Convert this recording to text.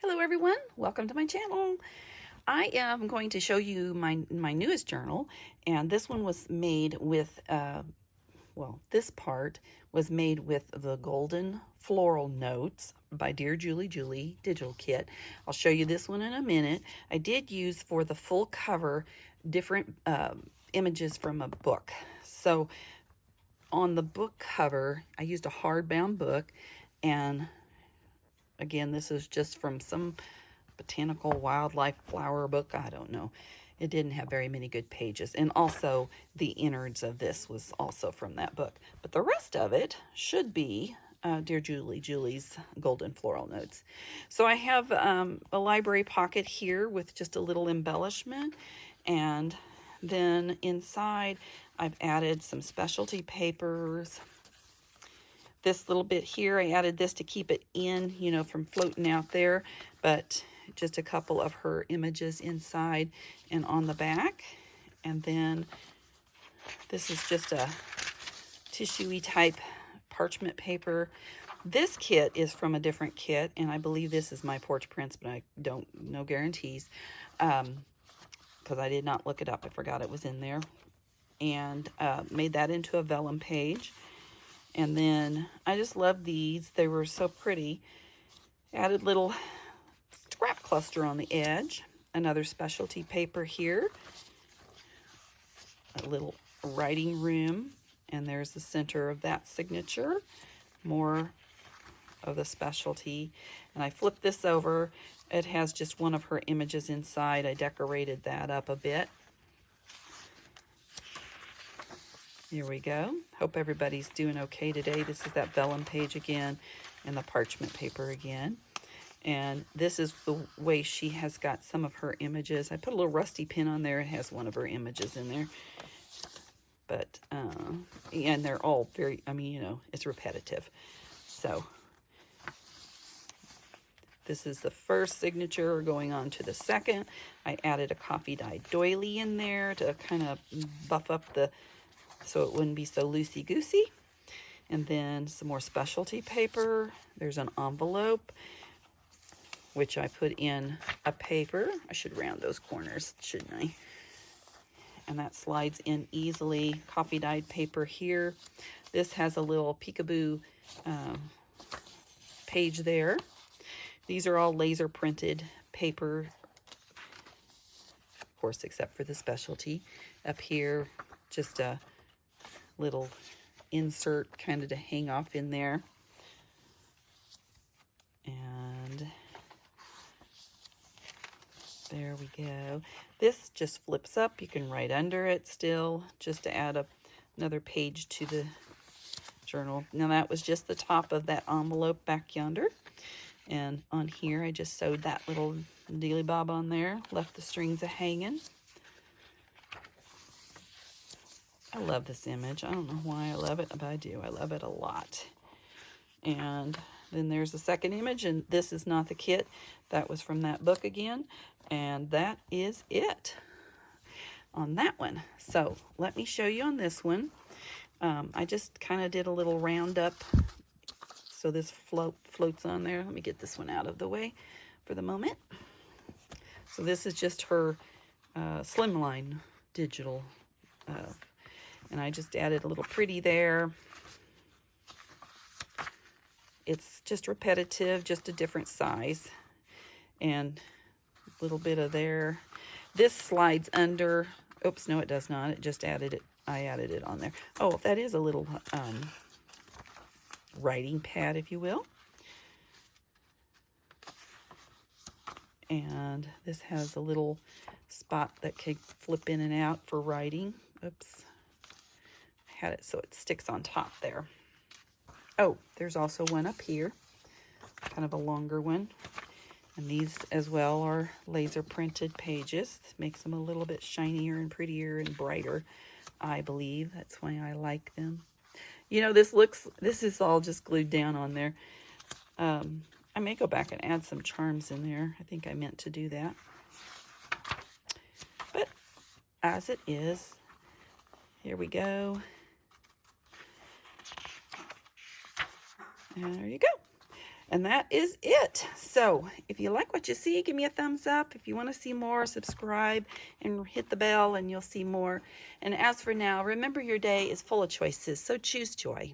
Hello everyone, welcome to my channel. I am going to show you my newest journal, and this one was made with, this part was made with the Golden Floral Notes by Dear Julie digital kit. I'll show you this one in a minute. I did use for the full cover different images from a book. So on the book cover, I used a hardbound book, and again, this is just from some botanical wildlife flower book. I don't know. It didn't have very many good pages. And also the innards of this was also from that book. But the rest of it should be Dear Julie's Golden Floral Notes. So I have a library pocket here with just a little embellishment. And then inside I've added some specialty papers. This little bit here, I added this to keep it in, from floating out there, but just a couple of her images inside and on the back. And then this is just a tissue-y type parchment paper. This kit is from a different kit, and I believe this is my Porch Prints, but I don't, no guarantees, because I did not look it up. I forgot it was in there. And made that into a vellum page. And then I just love these. They were so pretty. Added little scrap cluster on the edge. Another specialty paper here. A little writing room. And there's the center of that signature. More of the specialty. And I flipped this over. It has just one of her images inside. I decorated that up a bit. Here we go. Hope everybody's doing okay today. This is that vellum page again and the parchment paper again. And this is the way she has got some of her images. I put a little rusty pin on there. It has one of her images in there. But, and they're all very, it's repetitive. So, this is the first signature going on to the second. I added a coffee dyed doily in there to kind of buff up so it wouldn't be so loosey-goosey. And then some more specialty paper. There's an envelope, which I put in a paper. I should round those corners, shouldn't I? And that slides in easily. Coffee dyed paper here. This has a little peekaboo page there. These are all laser printed paper, of course, except for the specialty. Up here, just a little insert kind of to hang off in there. And there we go. This just flips up. You can write under it still, just to add another page to the journal. Now that was just the top of that envelope back yonder. And on here, I just sewed that little dealy bob on there, left the strings a-hanging. I love this image. I don't know why I love it, but I do. I love it a lot. And then there's the second image, and this is not the kit. That was from that book again. And that is it on that one. So let me show you on this one. I just kind of did a little roundup so this floats on there. Let me get this one out of the way for the moment. So this is just her slimline digital and I just added a little pretty there. It's just repetitive, just a different size. And a little bit of there. This slides under. Oops, no, it does not. It just added it. I added it on there. Oh, that is a little writing pad, if you will. And this has a little spot that can flip in and out for writing. Oops. Had it so it sticks on top there. Oh, there's also one up here, kind of a longer one. And these as well are laser printed pages. This makes them a little bit shinier and prettier and brighter, I believe. That's why I like them. This is all just glued down on there. I may go back and add some charms in there. I think I meant to do that. But as it is, here we go. And there you go. And that is it. So if you like what you see, give me a thumbs up. If you want to see more, subscribe and hit the bell and you'll see more. And as for now, remember your day is full of choices, so choose joy.